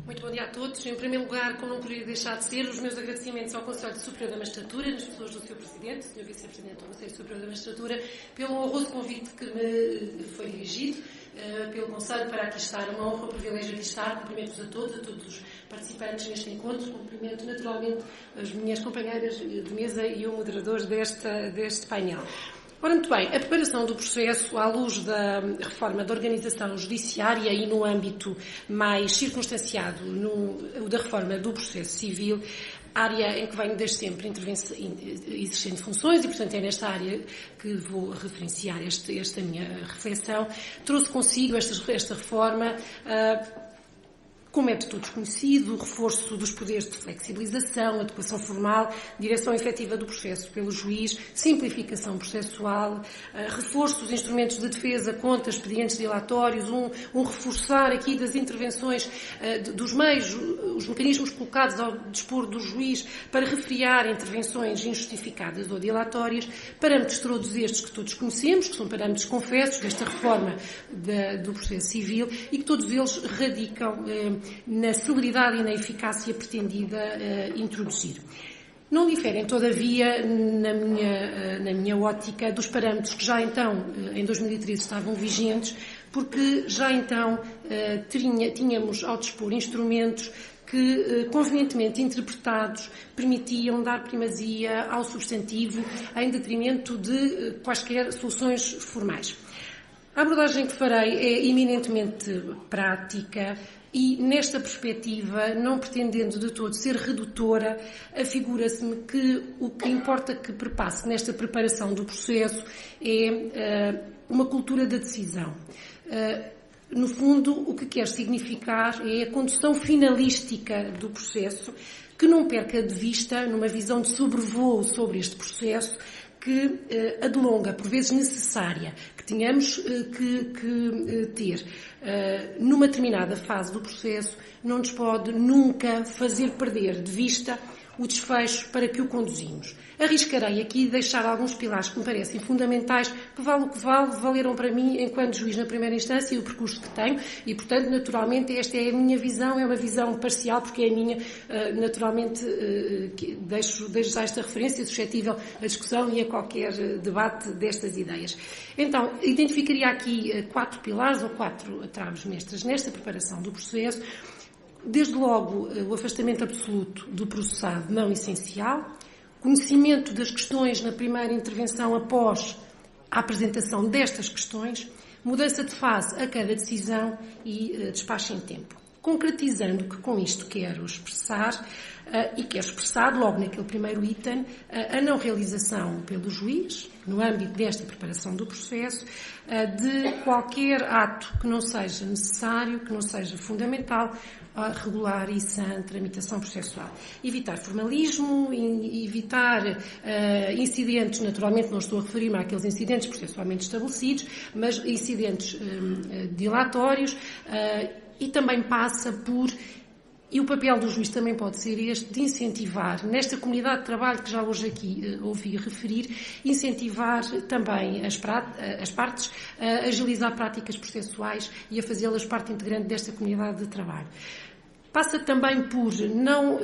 Muito bom dia a todos. Em primeiro lugar, como não poderia deixar de ser, os meus agradecimentos ao Conselho Superior da Magistratura, nas pessoas do Sr. Presidente, Sr. Vice-Presidente do Conselho Superior da Magistratura, pelo honroso convite que me foi dirigido, pelo Conselho para aqui estar. É uma honra, um privilégio aqui estar. Cumprimentos a todos os participantes neste encontro. Cumprimento naturalmente as minhas companheiras de mesa e o moderador deste painel. Ora, muito bem, a preparação do processo à luz da reforma da organização judiciária e no âmbito mais circunstanciado da reforma do processo civil, área em que venho desde sempre exercendo funções e, portanto, é nesta área que vou referenciar esta minha reflexão, trouxe consigo esta reforma como é de todos conhecido, o reforço dos poderes de flexibilização, adequação formal, direção efetiva do processo pelo juiz, simplificação processual, reforço dos instrumentos de defesa contra expedientes dilatórios, um reforçar aqui das intervenções dos meios, os mecanismos colocados ao dispor do juiz para refriar intervenções injustificadas ou dilatórias, parâmetros todos estes que todos conhecemos, que são parâmetros confessos desta reforma do processo civil e que todos eles radicam na celeridade e na eficácia pretendida introduzir. Não diferem, todavia, na minha ótica, dos parâmetros que já então, em 2013, estavam vigentes, porque já então tínhamos ao dispor instrumentos que, convenientemente interpretados, permitiam dar primazia ao substantivo em detrimento de quaisquer soluções formais. A abordagem que farei é eminentemente prática e, nesta perspectiva, não pretendendo de todo ser redutora, afigura-se-me que o que importa que perpasse nesta preparação do processo é uma cultura da decisão. No fundo, o que quer significar é a condução finalística do processo, que não perca de vista, numa visão de sobrevoo sobre este processo, que a de longa, por vezes necessária, que tínhamos que ter numa determinada fase do processo, não nos pode nunca fazer perder de vista o desfecho para que o conduzimos. Arriscarei aqui deixar alguns pilares que me parecem fundamentais, que vale o que vale, valeram para mim enquanto juiz na primeira instância e o percurso que tenho e, portanto, naturalmente, esta é a minha visão, é uma visão parcial, porque é a minha, naturalmente, deixo já esta referência suscetível à discussão e a qualquer debate destas ideias. Então, identificaria aqui 4 pilares ou 4 traves mestras nesta preparação do processo. Desde logo, o afastamento absoluto do processado não essencial, conhecimento das questões na primeira intervenção após a apresentação destas questões, mudança de fase a cada decisão e despacho em tempo. Concretizando que com isto quero expressar, e quero expressar logo naquele primeiro item, a não realização pelo juiz, no âmbito desta preparação do processo, de qualquer ato que não seja necessário, que não seja fundamental, a regular e sã tramitação processual. Evitar formalismo, evitar incidentes, naturalmente não estou a referir-me àqueles incidentes processualmente estabelecidos, mas incidentes dilatórios, e também passa por, e o papel do juiz também pode ser este, de incentivar, nesta comunidade de trabalho que já hoje aqui ouvi referir, incentivar também as partes a agilizar práticas processuais e a fazê-las parte integrante desta comunidade de trabalho. Passa também por não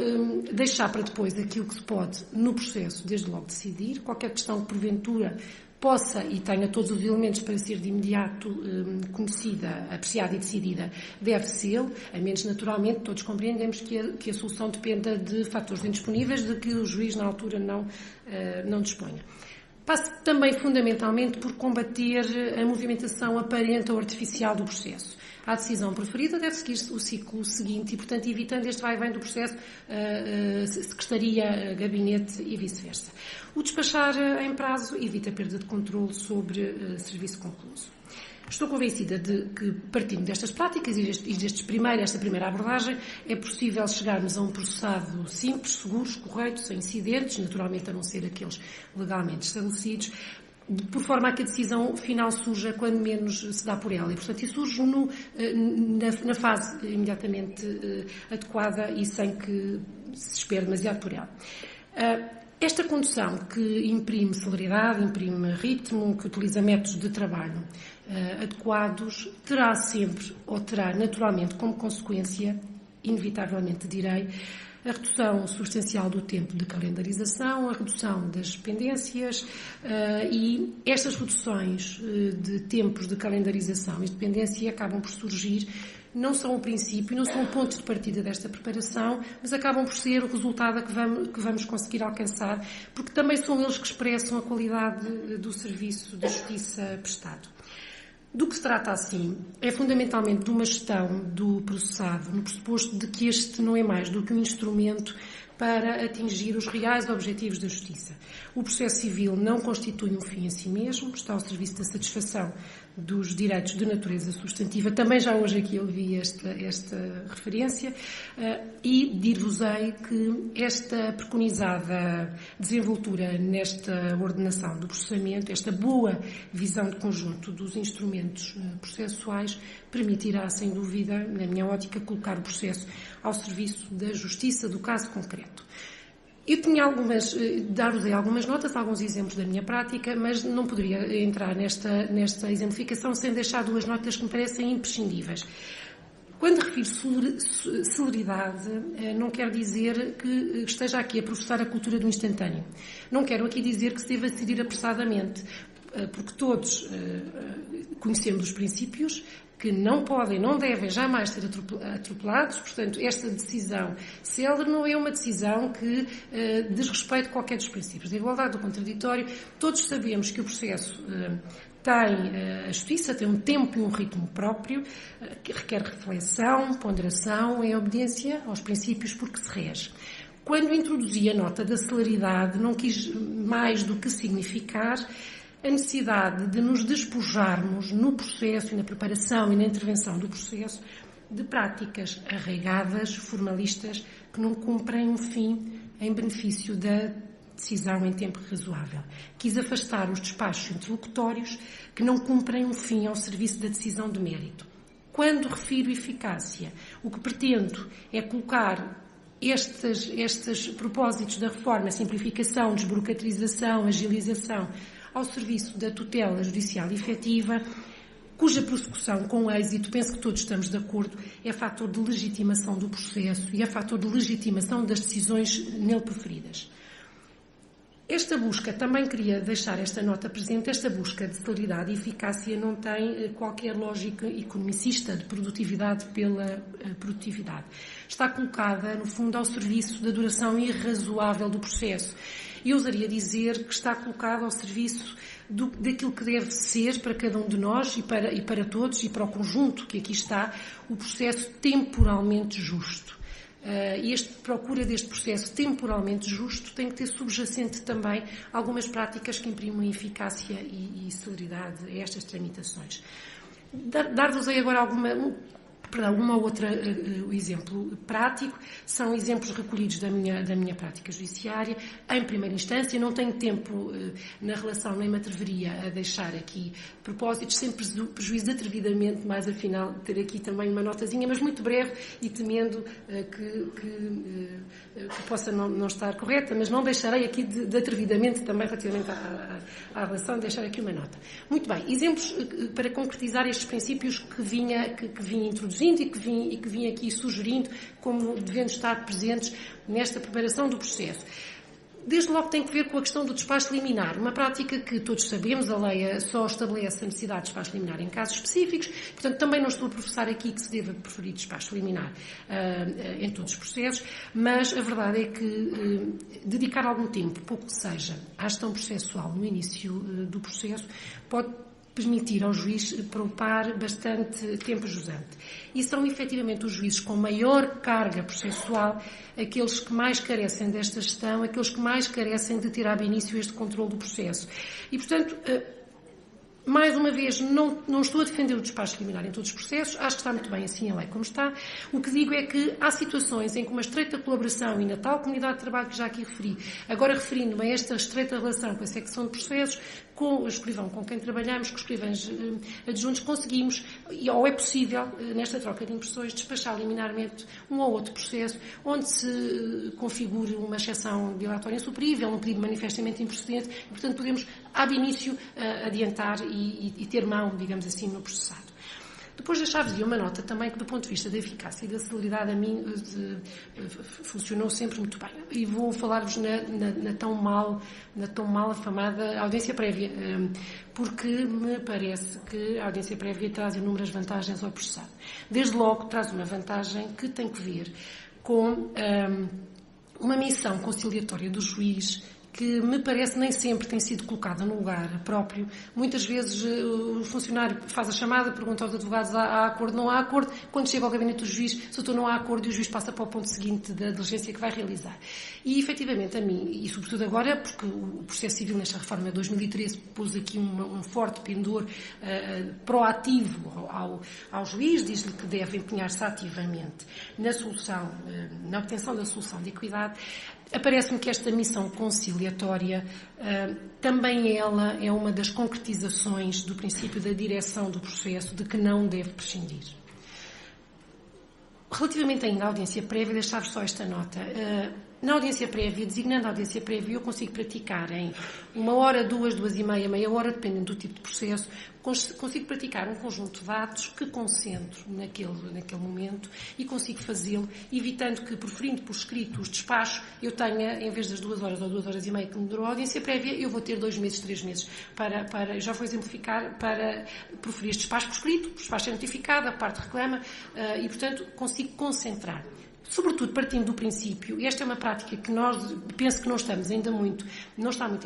deixar para depois aquilo que se pode, no processo, desde logo decidir. Qualquer questão que, porventura, possa e tenha todos os elementos para ser de imediato conhecida, apreciada e decidida, deve ser, a menos naturalmente todos compreendemos que a solução dependa de fatores indisponíveis de que o juiz na altura não disponha. Passa também fundamentalmente por combater a movimentação aparente ou artificial do processo. A decisão preferida deve seguir o ciclo seguinte e, portanto, evitando este vai e vem do processo, secretaria, gabinete e vice-versa. O despachar em prazo evita a perda de controle sobre serviço concluído. Estou convencida de que, partindo destas práticas e desta primeira abordagem, é possível chegarmos a um processado simples, seguro, correto, sem incidentes, naturalmente a não ser aqueles legalmente estabelecidos, por forma a que a decisão final surja quando menos se dá por ela. E, portanto, isso surge na fase imediatamente adequada e sem que se espere demasiado por ela. Esta condução que imprime celeridade, imprime ritmo, que utiliza métodos de trabalho adequados, terá sempre, ou terá naturalmente como consequência, inevitavelmente direi, a redução substancial do tempo de calendarização, a redução das pendências e estas reduções de tempos de calendarização e de pendência acabam por surgir, não são o princípio, não são o ponto de partida desta preparação, mas acabam por ser o resultado que vamos conseguir alcançar, porque também são eles que expressam a qualidade do serviço de justiça prestado. Do que se trata, assim, é fundamentalmente de uma gestão do processado, no pressuposto de que este não é mais do que um instrumento para atingir os reais objetivos da justiça. O processo civil não constitui um fim em si mesmo, está ao serviço da satisfação dos direitos de natureza substantiva. Também já hoje aqui ouvi esta referência e dir-vos-ei que esta preconizada desenvoltura nesta ordenação do processamento, esta boa visão de conjunto dos instrumentos processuais, permitirá, sem dúvida, na minha ótica, colocar o processo ao serviço da justiça do caso concreto. Eu tinha dar-vos algumas notas, alguns exemplos da minha prática, mas não poderia entrar nesta exemplificação sem deixar duas notas que me parecem imprescindíveis. Quando refiro celeridade, não quero dizer que esteja aqui a professar a cultura do instantâneo. Não quero aqui dizer que se deva decidir apressadamente, porque todos conhecemos os princípios que não podem, não devem jamais ser atropelados. Portanto, esta decisão célere não é uma decisão que desrespeite qualquer dos princípios da igualdade, do contraditório. Todos sabemos que o processo a justiça tem um tempo e um ritmo próprio, que requer reflexão, ponderação, em obediência aos princípios por que se rege. Quando introduzi a nota da celeridade, não quis mais do que significar a necessidade de nos despojarmos no processo e na preparação e na intervenção do processo de práticas arraigadas, formalistas, que não cumprem um fim em benefício da decisão em tempo razoável. Quis afastar os despachos interlocutórios que não cumprem um fim ao serviço da decisão de mérito. Quando refiro eficácia, o que pretendo é colocar estes propósitos da reforma, simplificação, desburocratização, agilização, ao serviço da tutela judicial efetiva, cuja prossecução com êxito, penso que todos estamos de acordo, é fator de legitimação do processo e é fator de legitimação das decisões nele proferidas. Esta busca, também queria deixar esta nota presente, esta busca de celeridade e eficácia não tem qualquer lógica economicista de produtividade pela produtividade. Está colocada, no fundo, ao serviço da duração irrazoável do processo. E eu ousaria dizer que está colocado ao serviço daquilo que deve ser para cada um de nós e para todos e para o conjunto que aqui está, o processo temporalmente justo. E esta procura deste processo temporalmente justo tem que ter subjacente também algumas práticas que imprimam eficácia e celeridade a estas tramitações. Dar-vos-ei agora uma outra exemplo prático, são exemplos recolhidos da minha prática judiciária. Em primeira instância, não tenho tempo na relação, nem me atreveria a deixar aqui propósitos, sem prejuízo atrevidamente, mas afinal ter aqui também uma notazinha, mas muito breve e temendo que possa não estar correta, mas não deixarei aqui de atrevidamente também relativamente à relação, deixar aqui uma nota. Muito bem, exemplos para concretizar estes princípios que vinha introduzindo e que vim aqui sugerindo como devendo estar presentes nesta preparação do processo. Desde logo tem que ver com a questão do despacho liminar, uma prática que todos sabemos, a lei só estabelece a necessidade de despacho liminar em casos específicos, portanto também não estou a professar aqui que se deva preferir despacho liminar em todos os processos, mas a verdade é que dedicar algum tempo, pouco que seja, à gestão processual no início do processo pode permitir ao juiz poupar bastante tempo jusante. E são efetivamente os juízes com maior carga processual aqueles que mais carecem desta gestão, aqueles que mais carecem de ter ab início este controle do processo. E, portanto, mais uma vez, não estou a defender o despacho liminar em todos os processos, acho que está muito bem assim a lei como está. O que digo é que há situações em que uma estreita colaboração e na tal comunidade de trabalho que já aqui referi, agora referindo-me a esta estreita relação com a secção de processos, com o escrivão com quem trabalhamos, com os escrivães adjuntos, conseguimos, ou é possível, nesta troca de impressões, despachar liminarmente um ou outro processo, onde se configure uma exceção dilatória insuperível, um pedido manifestamente improcedente, e, portanto, podemos, ab início, adiantar e ter mão, digamos assim, no processado. Depois deixar-vos uma nota também que, do ponto de vista da eficácia e da celeridade, a mim funcionou sempre muito bem. E vou falar-vos na tão mal afamada audiência prévia, porque me parece que a audiência prévia traz inúmeras vantagens ao processado. Desde logo, traz uma vantagem que tem que ver com uma missão conciliatória do juiz, que me parece nem sempre tem sido colocada no lugar próprio. Muitas vezes o funcionário faz a chamada, pergunta aos advogados: há acordo, não há acordo? Quando chega ao gabinete do juiz, doutor, não há acordo, e o juiz passa para o ponto seguinte da diligência que vai realizar. E, efetivamente, a mim, e sobretudo agora, porque o processo civil nesta reforma de 2013 pôs aqui um forte pendor proativo ao juiz, diz-lhe que deve empenhar-se ativamente na obtenção da solução de equidade. Aparece-me que esta missão conciliatória, também ela é uma das concretizações do princípio da direção do processo, de que não deve prescindir. Relativamente ainda à audiência prévia, deixar-vos só esta nota. Na audiência prévia, designando a audiência prévia, eu consigo praticar em 1 hora, 2, 2h30, meia hora, dependendo do tipo de processo, consigo praticar um conjunto de atos que concentro naquele momento e consigo fazê-lo, evitando que, proferindo por escrito os despachos, eu tenha, em vez das 2 horas ou 2h30 que me durou a audiência prévia, eu vou ter 2 meses, 3 meses para já vou exemplificar, para proferir este despacho por escrito, o despacho é notificado, a parte reclama e, portanto, consigo concentrar. Sobretudo partindo do princípio, e esta é uma prática que penso que não está muito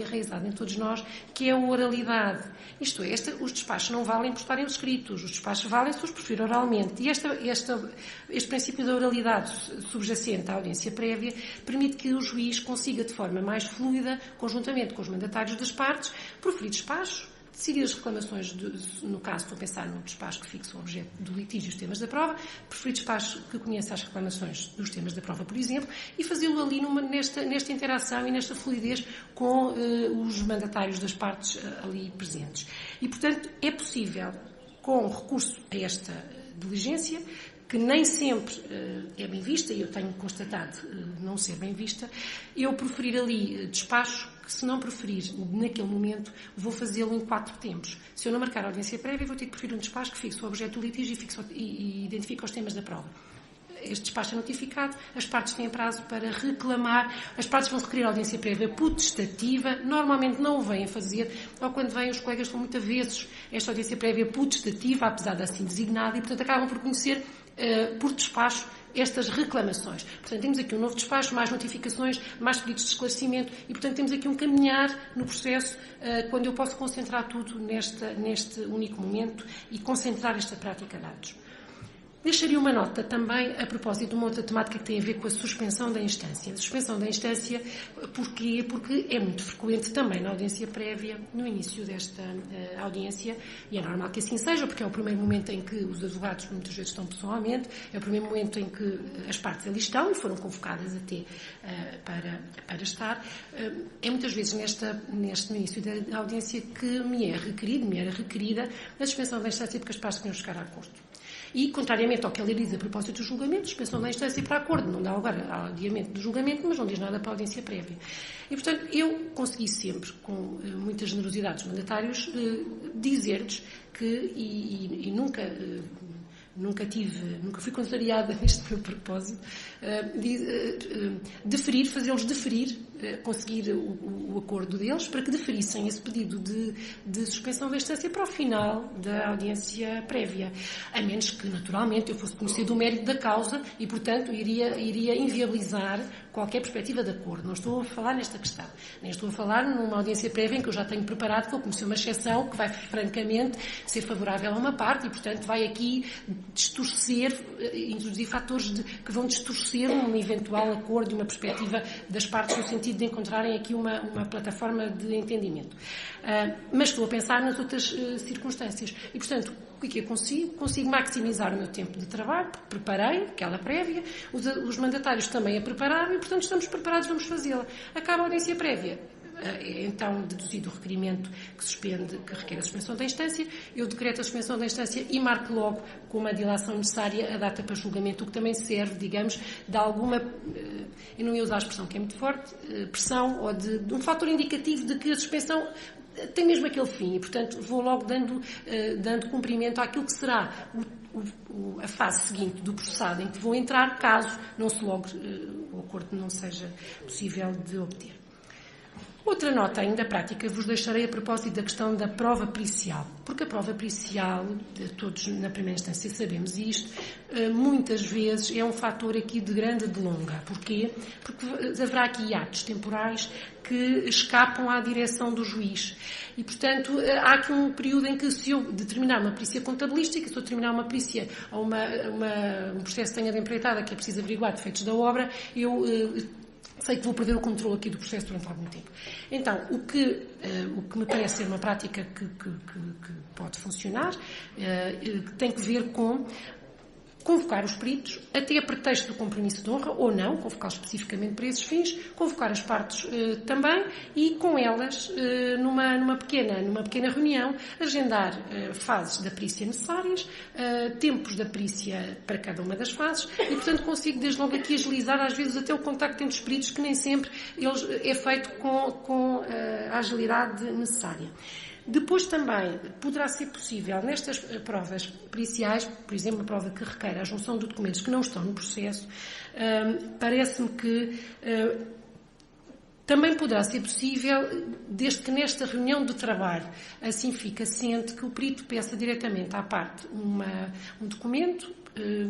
enraizada em todos nós, que é a oralidade. Isto é, os despachos não valem por estarem escritos, os despachos valem se os preferir oralmente. E este princípio da oralidade subjacente à audiência prévia permite que o juiz consiga, de forma mais fluida, conjuntamente com os mandatários das partes, proferir despachos, decidir as reclamações, no caso, estou a pensar no despacho que fixa o objeto do litígio e os temas da prova, preferir despacho que conheça as reclamações dos temas da prova, por exemplo, e fazê-lo ali nesta interação e nesta fluidez com os mandatários das partes ali presentes. E, portanto, é possível, com recurso a esta diligência, que nem sempre é bem vista, e eu tenho constatado não ser bem vista, eu preferir ali despacho, que se não preferir naquele momento, vou fazê-lo em 4 tempos. Se eu não marcar a audiência prévia, vou ter que preferir um despacho que fixe o objeto do litígio e identifica os temas da prova. Este despacho é notificado, as partes têm prazo para reclamar, as partes vão requerer a audiência prévia potestativa, normalmente não o vêm fazer, ou quando vêm os colegas são muito avessos esta audiência prévia potestativa, apesar de assim designada, e portanto acabam por conhecer por despacho estas reclamações. Portanto, temos aqui um novo despacho, mais notificações, mais pedidos de esclarecimento e, portanto, temos aqui um caminhar no processo quando eu posso concentrar tudo neste único momento e concentrar esta prática de dados. Deixaria uma nota também a propósito de uma outra temática que tem a ver com a suspensão da instância. A suspensão da instância, porquê? Porque é muito frequente também na audiência prévia, no início desta audiência, e é normal que assim seja, porque é o primeiro momento em que os advogados muitas vezes estão pessoalmente, é o primeiro momento em que as partes ali estão e foram convocadas até para estar. É muitas vezes neste início da audiência que me era requerida a suspensão da instância porque as partes queriam chegar a acordo. E, contrariamente ao que ela diz a propósito do julgamento, suspensão da instância para acordo. Não dá lugar ao adiamento do julgamento, mas não diz nada para a audiência prévia. E, portanto, eu consegui sempre, com muita generosidade dos mandatários, dizer-lhes que, e nunca fui contrariada neste meu propósito, fazê-los deferir, conseguir o acordo deles para que deferissem esse pedido de suspensão da instância para o final da audiência prévia, a menos que, naturalmente, eu fosse conhecer do mérito da causa e, portanto, iria inviabilizar qualquer perspectiva de acordo. Não estou a falar nesta questão. Nem estou a falar numa audiência prévia em que eu já tenho preparado que vou conhecer uma exceção que vai, francamente, ser favorável a uma parte e, portanto, vai aqui introduzir fatores que vão distorcer um eventual acordo e uma perspectiva das partes no sentido de encontrarem aqui uma plataforma de entendimento. Mas estou a pensar nas outras circunstâncias. E, portanto, o que é que eu consigo? Consigo maximizar o meu tempo de trabalho, porque preparei aquela prévia, os mandatários também a prepararam e, portanto, estamos preparados, vamos fazê-la. Acaba a audiência prévia. Então, deduzido o requerimento que requer a suspensão da instância, eu decreto a suspensão da instância e marco logo com uma dilação necessária a data para julgamento, o que também serve, digamos, de alguma, eu não ia usar a expressão que é muito forte, pressão ou de um fator indicativo de que a suspensão tem mesmo aquele fim e, portanto, vou logo dando cumprimento àquilo que será a fase seguinte do processado em que vou entrar, caso não se logre o acordo não seja possível de obter. Outra nota ainda prática vos deixarei a propósito da questão da prova pericial, porque a prova pericial, todos na primeira instância sabemos isto, muitas vezes é um fator aqui de grande delonga. Porquê? Porque haverá aqui atos temporais que escapam à direção do juiz. E, portanto, há aqui um período em que, se eu determinar uma perícia contabilística, se eu determinar uma perícia ou um processo de tenha de empreitada que é preciso averiguar defeitos da obra, eu sei que vou perder o controle aqui do processo durante algum tempo. Então, o que me parece ser uma prática que pode funcionar, tem que ver com convocar os peritos, até a pretexto do compromisso de honra, ou não, convocá-los especificamente para esses fins, convocar as partes também e, com elas, numa pequena reunião, agendar fases da perícia necessárias, tempos da perícia para cada uma das fases e, portanto, consigo desde logo aqui agilizar, às vezes, até o contacto entre os peritos, que nem sempre é feito com a agilidade necessária. Depois também poderá ser possível, nestas provas periciais, por exemplo, uma prova que requer a junção de documentos que não estão no processo, parece-me que também poderá ser possível, desde que nesta reunião de trabalho assim fica ciente, que o perito peça diretamente à parte um documento,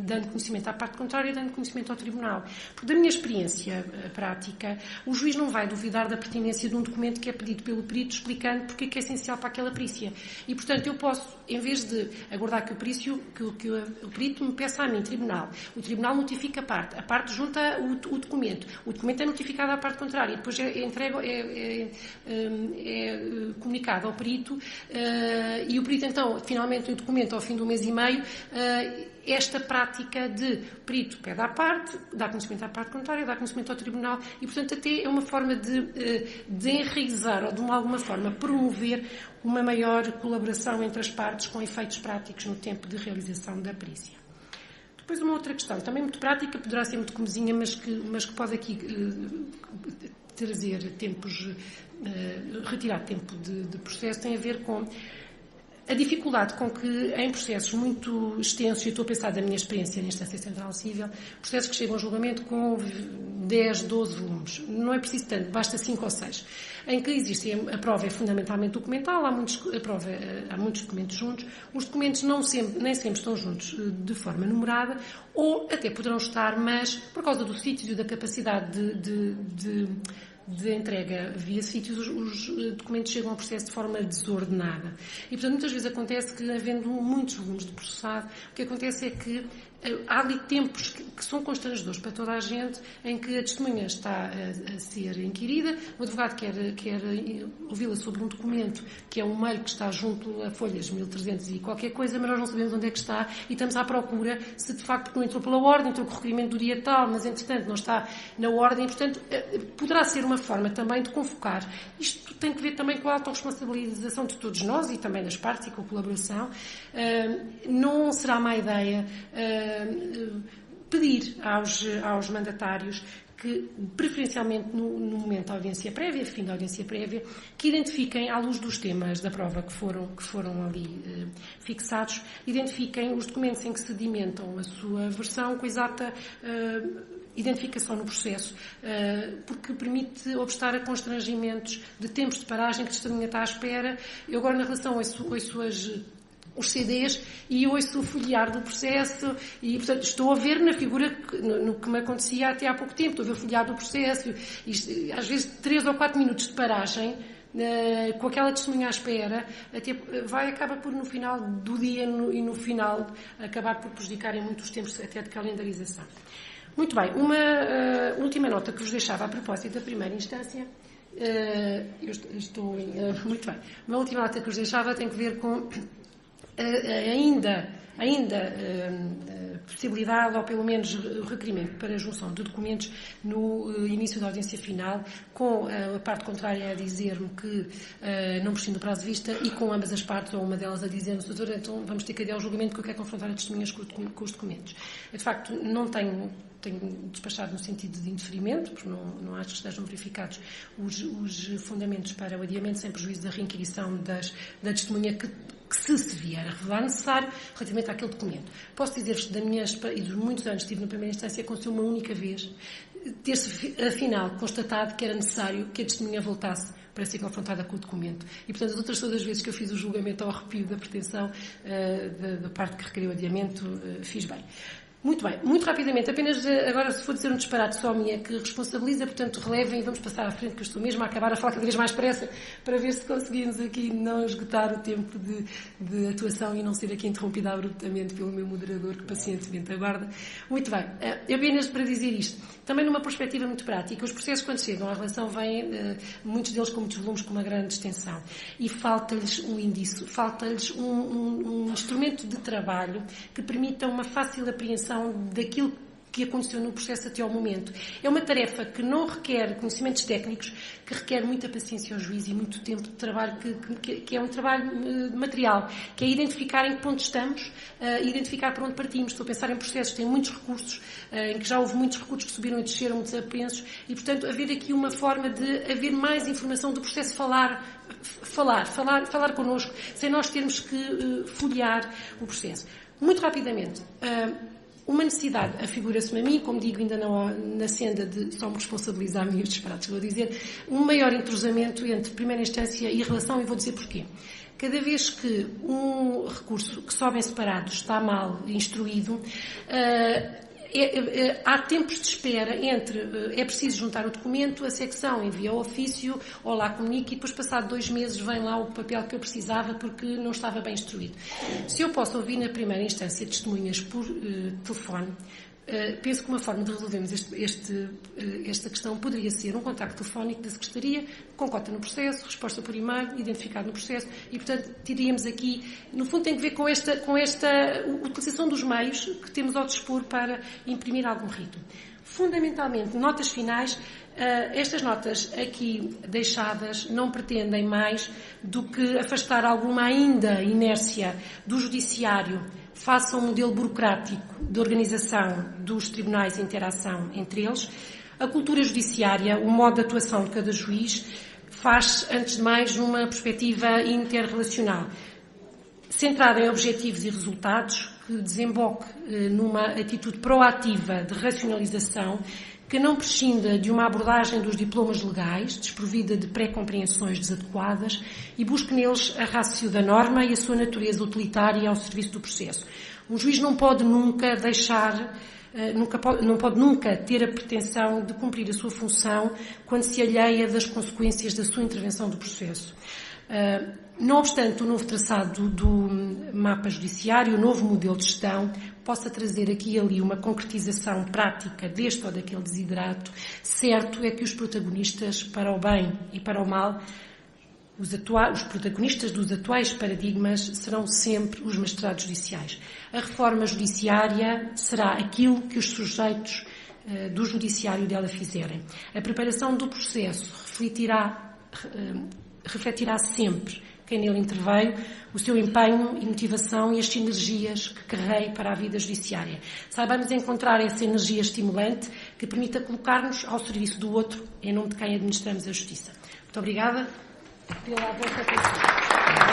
dando conhecimento à parte contrária e dando conhecimento ao tribunal. Porque, da minha experiência prática, o juiz não vai duvidar da pertinência de um documento que é pedido pelo perito, explicando porque é que é essencial para aquela perícia. E, portanto, eu posso, em vez de aguardar que o perito me peça a mim, tribunal, o tribunal notifica a parte junta o documento é notificado à parte contrária e depois é comunicado ao perito e o perito, então, finalmente, o documento ao fim do mês e meio, esta prática de perito pede à parte, dá conhecimento à parte contrária, dá conhecimento ao tribunal e, portanto, até é uma forma de enraizar ou de alguma forma promover uma maior colaboração entre as partes com efeitos práticos no tempo de realização da perícia. Depois uma outra questão, também muito prática, poderá ser muito comezinha, mas que pode aqui trazer tempos, retirar tempo de processo, tem a ver com a dificuldade com que, em processos muito extensos, e estou a pensar da minha experiência na instância central civil, processos que chegam a julgamento com 10, 12 volumes, não é preciso tanto, basta 5 ou 6, em que a prova é fundamentalmente documental, há muitos documentos juntos, os documentos nem sempre estão juntos de forma numerada, ou até poderão estar, mas por causa do sítio e da capacidade de entrega via sítios, os documentos chegam ao processo de forma desordenada. E, portanto, muitas vezes acontece que, havendo muitos volumes de processado, o que acontece é que há ali tempos que são constrangedores para toda a gente, em que a testemunha está a ser inquirida, o advogado quer ouvi-la sobre um documento que é um mail que está junto a folhas 1300 e qualquer coisa, mas nós não sabemos onde é que está e estamos à procura se de facto não entrou pela ordem, entrou com o requerimento do dia tal, mas entretanto não está na ordem e, portanto, poderá ser uma forma também de convocar. Isto tem que ver também com a autorresponsabilização de todos nós e também das partes e com a colaboração. Não será má ideia pedir aos mandatários que, preferencialmente no momento da audiência prévia, fim da audiência prévia, que identifiquem, à luz dos temas da prova que foram ali fixados, identifiquem os documentos em que sedimentam a sua versão com exata identificação no processo, porque permite obstar a constrangimentos de tempos de paragem que a testemunha está à espera. Eu agora, na relação, ouço os CDs e ouço o folhear do processo e, portanto, estou a ver na figura no que me acontecia até há pouco tempo, estou a ver o folhear do processo e, às vezes, 3 ou 4 minutos de paragem com aquela testemunha à espera, acaba por, no final do dia e no final, acabar por prejudicarem muito os tempos até de calendarização. Muito bem, uma última nota que vos deixava a propósito da primeira instância. Muito bem. Uma última nota que vos deixava tem que ver com ainda possibilidade, ou pelo menos requerimento para a junção de documentos no início da audiência final, com a parte contrária a dizer-me que não prescindo do prazo de vista e com ambas as partes, ou uma delas a dizer-nos, doutora, então vamos ter que adiar o julgamento que eu quero confrontar as testemunhas com os documentos. Eu, de facto, não tenho despachado no sentido de indeferimento, porque não acho que estejam verificados os fundamentos para o adiamento sem prejuízo da reinquirição da testemunha que que se vier a revelar necessário relativamente àquele documento. Posso dizer-vos que e dos muitos anos que estive na primeira instância, aconteceu uma única vez ter-se, afinal, constatado que era necessário que a testemunha voltasse para ser confrontada com o documento. E, portanto, as outras todas as vezes que eu fiz o julgamento ao arrepio da pretensão da parte que requeriu adiamento, fiz bem. Muito bem, muito rapidamente, apenas agora, se for dizer um disparate só minha que responsabiliza, portanto, relevem e vamos passar à frente, que eu estou mesmo a acabar a falar cada vez mais pressa, para ver se conseguimos aqui não esgotar o tempo de atuação e não ser aqui interrompida abruptamente pelo meu moderador, que pacientemente aguarda. Muito bem, apenas para dizer isto, também numa perspectiva muito prática, os processos quando chegam à relação vêm, muitos deles com muitos volumes, com uma grande extensão, e falta-lhes um índice, falta-lhes um instrumento de trabalho que permita uma fácil apreensão daquilo que aconteceu no processo até ao momento. É uma tarefa que não requer conhecimentos técnicos, que requer muita paciência ao juiz e muito tempo de trabalho, que é um trabalho material, que é identificar em que ponto estamos, identificar para onde partimos. Estou a pensar em processos que têm muitos recursos, em que já houve muitos recursos que subiram e desceram, muitos apreensos, e, portanto, haver aqui uma forma de haver mais informação do processo, falar connosco, sem nós termos que folhear o processo. Muito rapidamente, uma necessidade, afigura-se-me a mim, como digo, ainda não na senda de só me responsabilizar a mim os disparates, vou dizer, um maior entrosamento entre primeira instância e relação, e vou dizer porquê. Cada vez que um recurso que sobe em separado está mal instruído, há tempos de espera entre é preciso juntar o documento, a secção envia o ofício, ou lá comunica, e depois, passado 2 meses, vem lá o papel que eu precisava porque não estava bem instruído. Se eu posso ouvir na primeira instância testemunhas por telefone, penso que uma forma de resolvermos esta questão poderia ser um contacto telefónico da Secretaria, com cota no processo, resposta por e-mail, identificado no processo, e, portanto, teríamos aqui, no fundo, tem que ver com esta utilização dos meios que temos ao dispor para imprimir algum rito. Fundamentalmente, notas finais. Estas notas aqui deixadas não pretendem mais do que afastar alguma ainda inércia do judiciário face a um modelo burocrático de organização dos tribunais e interação entre eles. A cultura judiciária, o modo de atuação de cada juiz, faz, antes de mais, uma perspectiva interrelacional, centrada em objetivos e resultados, que desemboque numa atitude proativa de racionalização, que não prescinda de uma abordagem dos diplomas legais, desprovida de pré-compreensões desadequadas, e busque neles a ratio da norma e a sua natureza utilitária ao serviço do processo. Um juiz não pode nunca não pode nunca ter a pretensão de cumprir a sua função quando se alheia das consequências da sua intervenção do processo. Não obstante o novo traçado do mapa judiciário, o novo modelo de gestão, possa trazer aqui e ali uma concretização prática deste ou daquele desiderato, certo é que os protagonistas, para o bem e para o mal, os protagonistas dos atuais paradigmas serão sempre os magistrados judiciais. A reforma judiciária será aquilo que os sujeitos do judiciário dela fizerem. A preparação do processo refletirá sempre quem nele interveio, o seu empenho e motivação e as sinergias que carregue para a vida judiciária. Saibamos encontrar essa energia estimulante que permita colocar-nos ao serviço do outro, em nome de quem administramos a justiça. Muito obrigada pela vossa atenção.